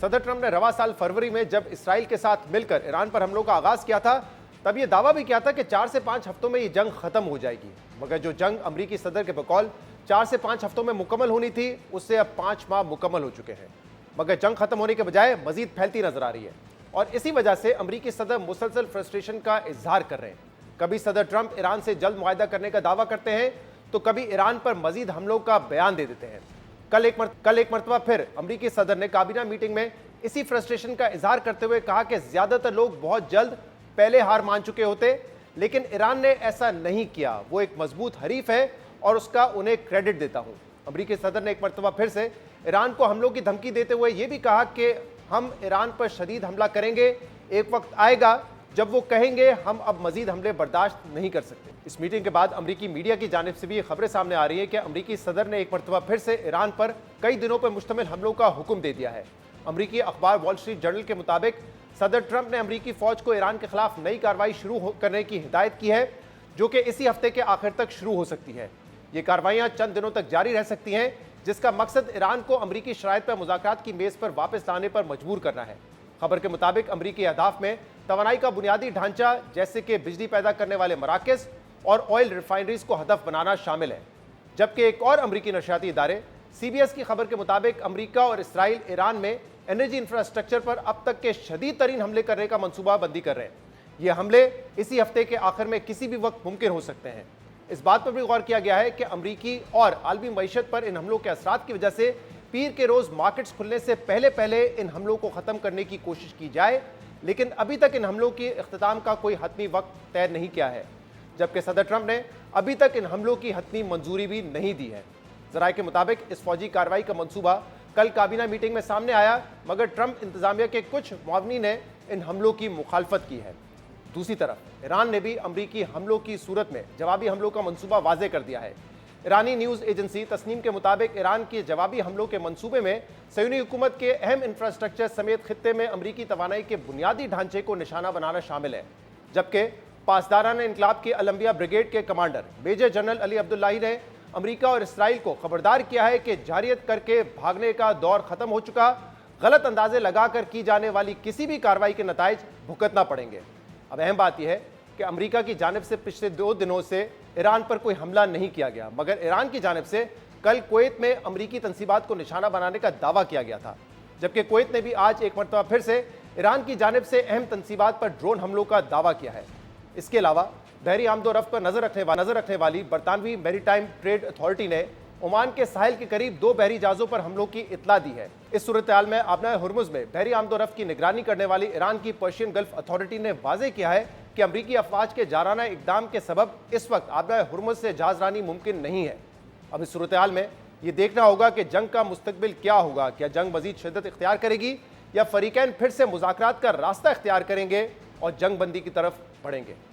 सदर ट्रंप ने रवा साल फरवरी में जब इसराइल के साथ मिलकर ईरान पर हमलों का आगाज किया था, तब यह दावा भी किया था कि 4 से 5 हफ्तों में यह जंग खत्म हो जाएगी। मगर जो जंग अमेरिकी सदर के बकौल 4 से 5 हफ्तों में मुकम्मल होनी थी, उससे अब 5 माह मुकम्मल हो चुके हैं। मगर जंग खत्म होने के बजाय मजीद फैलती नजर आ रही है और इसी वजह से अमेरिकी सदर मुसलसल फ्रस्ट्रेशन का इजहार कर रहे हैं। कभी सदर ट्रंप ईरान से जल्द मुआहदा करने का दावा करते हैं तो कभी ईरान पर मजीद हमलों का बयान दे देते हैं। कल एक मरतबा फिर अमेरिकी सदर ने काबीना मीटिंग में इसी फ्रस्ट्रेशन का इजहार करते हुए कहा कि ज्यादातर लोग बहुत जल्द पहले हार मान चुके होते, लेकिन ईरान ने ऐसा नहीं किया। वो एक मजबूत हरीफ है और उसका उन्हें क्रेडिट देता हूं। अमेरिकी सदर ने एक मरतबा फिर से ईरान को हमलों की धमकी देते हुए यह भी कहा कि हम ईरान पर शदीद हमला करेंगे। एक वक्त आएगा जब वो कहेंगे हम अब मजीद हमले बर्दाश्त नहीं कर सकते। इस मीटिंग के बाद अमेरिकी मीडिया की जानिब से भी ये खबरें सामने आ रही हैं कि अमेरिकी सदर ने एक मरतबा फिर से ईरान पर कई दिनों पर मुश्तमिल हमलों का हुक्म दे दिया है। अमेरिकी अखबार वॉल स्ट्रीट जर्नल के मुताबिक सदर ट्रंप ने अमेरिकी फौज को ईरान के खिलाफ नई कार्रवाई शुरू करने की हिदायत की है, जो कि इसी हफ्ते के आखिर तक शुरू हो सकती है। ये कार्रवाइयां चंद दिनों तक जारी रह सकती हैं, जिसका मकसद ईरान को अमेरिकी शराइत पर मुज़ाकरात की मेज पर वापस लाने पर मजबूर करना है। खबर के मुताबिक अमेरिकी अहदाफ में तवानाई का बुनियादी ढांचा जैसे कि बिजली पैदा करने वाले मराकज़ और ऑयल रिफाइनरीज को हदफ बनाना शामिल है। जबकि एक और अमेरिकी नशियाती इदारे CBS की खबर के मुताबिक अमेरिका और इसराइल ईरान में एनर्जी इंफ्रास्ट्रक्चर पर अब तक के शदीद तरीन हमले करने का मनसूबा बंदी कर रहे हैं। ये हमले इसी हफ्ते के आखिर में किसी भी वक्त मुमकिन हो सकते हैं। इस बात पर भी गौर किया गया है कि अमेरिकी और आलमी मईशत पर इन हमलों के असरात की वजह से पीर के रोज मार्केट्स खुलने से पहले पहले इन हमलों को खत्म करने की कोशिश की जाए, लेकिन अभी तक इन हमलों के इख्तिताम का कोई हतमी वक्त तय नहीं किया है। जबकि सदर ट्रंप ने अभी तक इन हमलों की हतमी मंजूरी भी नहीं दी है। जराये के मुताबिक इस फौजी कार्रवाई का मंसूबा कल काबीना मीटिंग में सामने आया, मगर ट्रंप इंतजामिया के कुछ मुआवनी ने इन हमलों की मुखालफत की है। दूसरी तरफ ईरान ने भी अमरीकी हमलों की सूरत में जवाबी हमलों का मंसूबा वाजे कर दिया है। ईरानी न्यूज़ एजेंसी तस्नीम के मुताबिक ईरान के जवाबी हमलों के मंसूबे में सयूनी हुकूमत के अहम इंफ्रास्ट्रक्चर समेत खित्ते में अमरीकी तवानाई के बुनियादी ढांचे को निशाना बनाना शामिल है। जबकि पासदाराना इनकलाब की अलंबिया ब्रिगेड के commander major general Ali Abdollahi ने अमेरिका और इसराइल को खबरदार किया है कि जारियत करके भागने का दौर खत्म हो चुका, गलत अंदाजे लगाकर की जाने वाली किसी भी कार्रवाई के नताइज भुगतना पड़ेंगे। अब अहम बात यह है कि अमेरिका की जानिब से पिछले 2 दिनों से ईरान पर कोई हमला नहीं किया गया, मगर ईरान की जानिब से कल कुवैत में अमेरिकी तंसीबात को निशाना बनाने का दावा किया गया था। जबकि कुवैत ने भी आज एक मरतबा फिर से ईरान की जानिब से अहम तंसीबात पर ड्रोन हमलों का दावा किया है। इसके अलावा बहरी आमदोरफ्त पर नजर रखने वाली बरतानवी मैरीटाइम ट्रेड अथॉरिटी ने ओमान के साहिल के करीब 2 बहरी जहाजों पर हमलों की इतला दी है। इस सूरत हाल में आबना हुर्मुज में बहरी आमदोरफ्त की निगरानी करने वाली ईरान की पर्शियन गल्फ अथॉरिटी ने वाजे किया है कि अमरीकी अफवाज के जाराना इकदाम के सबब इस वक्त आबना हुर्मुज से जहाजरानी मुमकिन नहीं है। अब इस सूरत हाल में यह देखना होगा कि जंग का मुस्तकबिल क्या होगा। क्या जंग मजीद शिद्दत इख्तियार करेगी या फरीकैन फिर से मुज़ाकरात का रास्ता इख्तियार करेंगे और जंग बंदी की तरफ बढ़ेंगे।